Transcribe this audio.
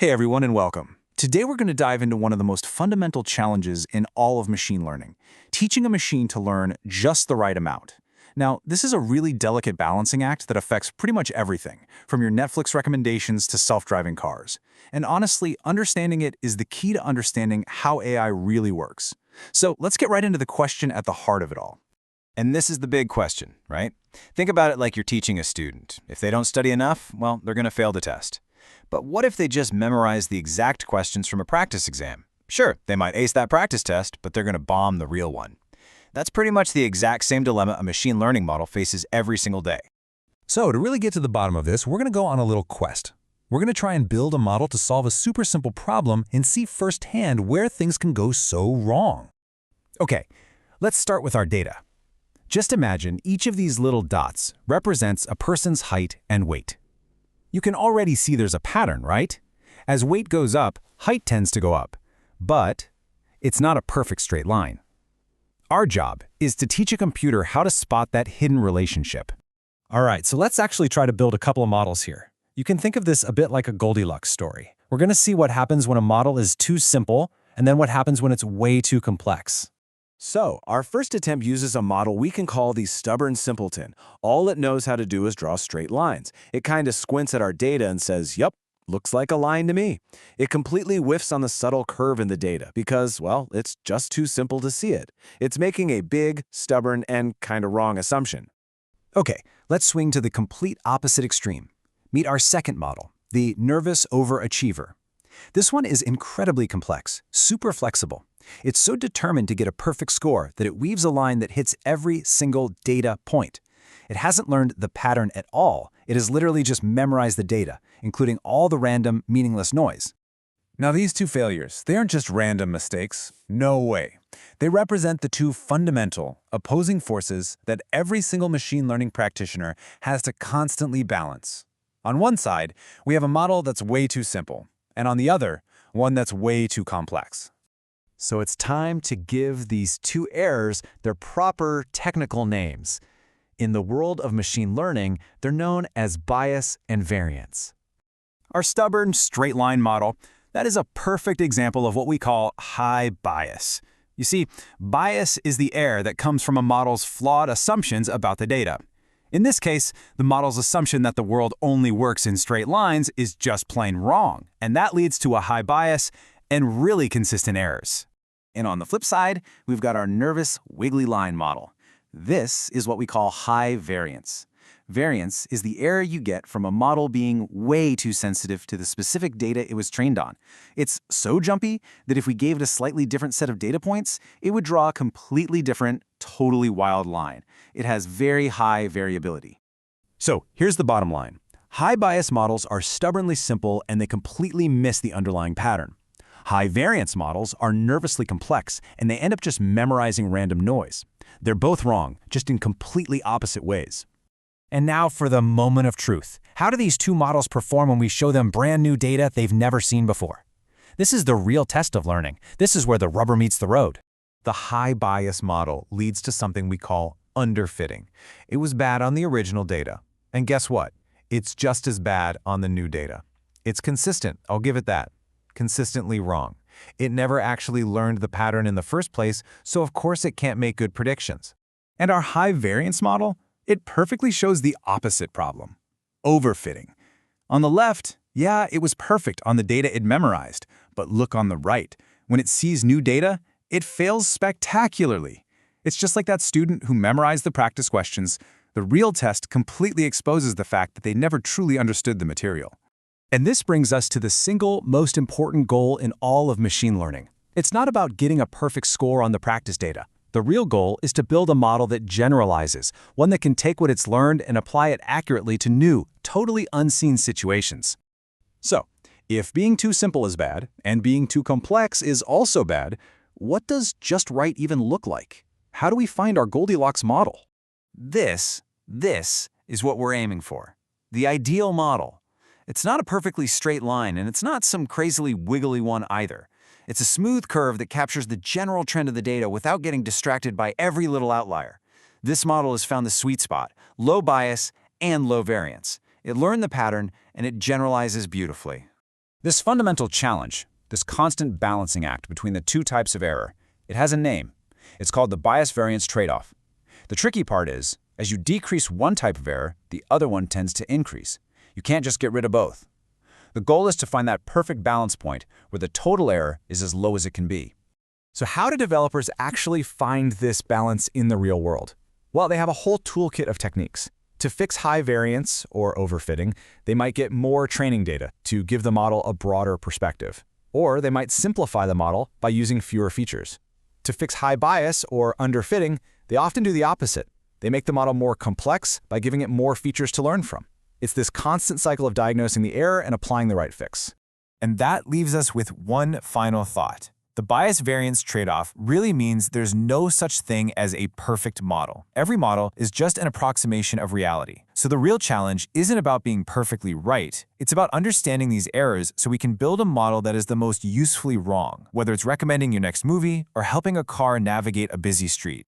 Hey everyone and welcome. Today we're going to dive into one of the most fundamental challenges in all of machine learning, teaching a machine to learn just the right amount. Now, this is a really delicate balancing act that affects pretty much everything, from your Netflix recommendations to self-driving cars. And honestly, understanding it is the key to understanding how AI really works. So let's get right into the question at the heart of it all. And this is the big question, right? Think about it like you're teaching a student. If they don't study enough, well, they're going to fail the test. But what if they just memorize the exact questions from a practice exam? Sure, they might ace that practice test, but they're going to bomb the real one. That's pretty much the exact same dilemma a machine learning model faces every single day. So to really get to the bottom of this, we're going to go on a little quest. We're going to try and build a model to solve a super simple problem and see firsthand where things can go so wrong. Okay, let's start with our data. Just imagine each of these little dots represents a person's height and weight. You can already see there's a pattern, right? As weight goes up, height tends to go up. But it's not a perfect straight line. Our job is to teach a computer how to spot that hidden relationship. All right, so let's actually try to build a couple of models here. You can think of this a bit like a Goldilocks story. We're going to see what happens when a model is too simple, and then what happens when it's way too complex. So, our first attempt uses a model we can call the stubborn simpleton. All it knows how to do is draw straight lines. It kind of squints at our data and says, "Yup, looks like a line to me." It completely whiffs on the subtle curve in the data because, well, it's just too simple to see it. It's making a big, stubborn, and kind of wrong assumption. Okay, let's swing to the complete opposite extreme. Meet our second model, the nervous overachiever. This one is incredibly complex, super flexible. It's so determined to get a perfect score that it weaves a line that hits every single data point. It hasn't learned the pattern at all. It has literally just memorized the data, including all the random, meaningless noise. Now these two failures, they aren't just random mistakes. No way. They represent the two fundamental, opposing forces that every single machine learning practitioner has to constantly balance. On one side, we have a model that's way too simple, and on the other, one that's way too complex. So it's time to give these two errors their proper technical names. In the world of machine learning, they're known as bias and variance. Our stubborn, straight-line model, that is a perfect example of what we call high bias. You see, bias is the error that comes from a model's flawed assumptions about the data. In this case, the model's assumption that the world only works in straight lines is just plain wrong, and that leads to a high bias and really consistent errors. And on the flip side, we've got our nervous, wiggly line model. This is what we call high variance. Variance is the error you get from a model being way too sensitive to the specific data it was trained on. It's so jumpy that if we gave it a slightly different set of data points, it would draw a completely different, totally wild line. It has very high variability. So here's the bottom line. High bias models are stubbornly simple and they completely miss the underlying pattern. High variance models are nervously complex and they end up just memorizing random noise. They're both wrong, just in completely opposite ways. And now for the moment of truth. How do these two models perform when we show them brand new data they've never seen before? This is the real test of learning. This is where the rubber meets the road. The high bias model leads to something we call underfitting. It was bad on the original data. And guess what? It's just as bad on the new data. It's consistent, I'll give it that. Consistently wrong. It never actually learned the pattern in the first place, so of course it can't make good predictions. And our high variance model, it perfectly shows the opposite problem. Overfitting. On the left, yeah, it was perfect on the data it memorized, but look on the right. When it sees new data, it fails spectacularly. It's just like that student who memorized the practice questions. The real test completely exposes the fact that they never truly understood the material. And this brings us to the single most important goal in all of machine learning. It's not about getting a perfect score on the practice data. The real goal is to build a model that generalizes, one that can take what it's learned and apply it accurately to new, totally unseen situations. So, if being too simple is bad, and being too complex is also bad, what does just right even look like? How do we find our Goldilocks model? This is what we're aiming for. The ideal model. It's not a perfectly straight line, and it's not some crazily wiggly one either. It's a smooth curve that captures the general trend of the data without getting distracted by every little outlier. This model has found the sweet spot, low bias and low variance. It learned the pattern, and it generalizes beautifully. This fundamental challenge, this constant balancing act between the two types of error, it has a name. It's called the bias-variance trade-off. The tricky part is, as you decrease one type of error, the other one tends to increase. You can't just get rid of both. The goal is to find that perfect balance point where the total error is as low as it can be. So how do developers actually find this balance in the real world? Well, they have a whole toolkit of techniques. To fix high variance or overfitting, they might get more training data to give the model a broader perspective. Or they might simplify the model by using fewer features. To fix high bias or underfitting, they often do the opposite. They make the model more complex by giving it more features to learn from. It's this constant cycle of diagnosing the error and applying the right fix. And that leaves us with one final thought. The bias-variance trade-off really means there's no such thing as a perfect model. Every model is just an approximation of reality. So the real challenge isn't about being perfectly right. It's about understanding these errors so we can build a model that is the most usefully wrong, whether it's recommending your next movie or helping a car navigate a busy street.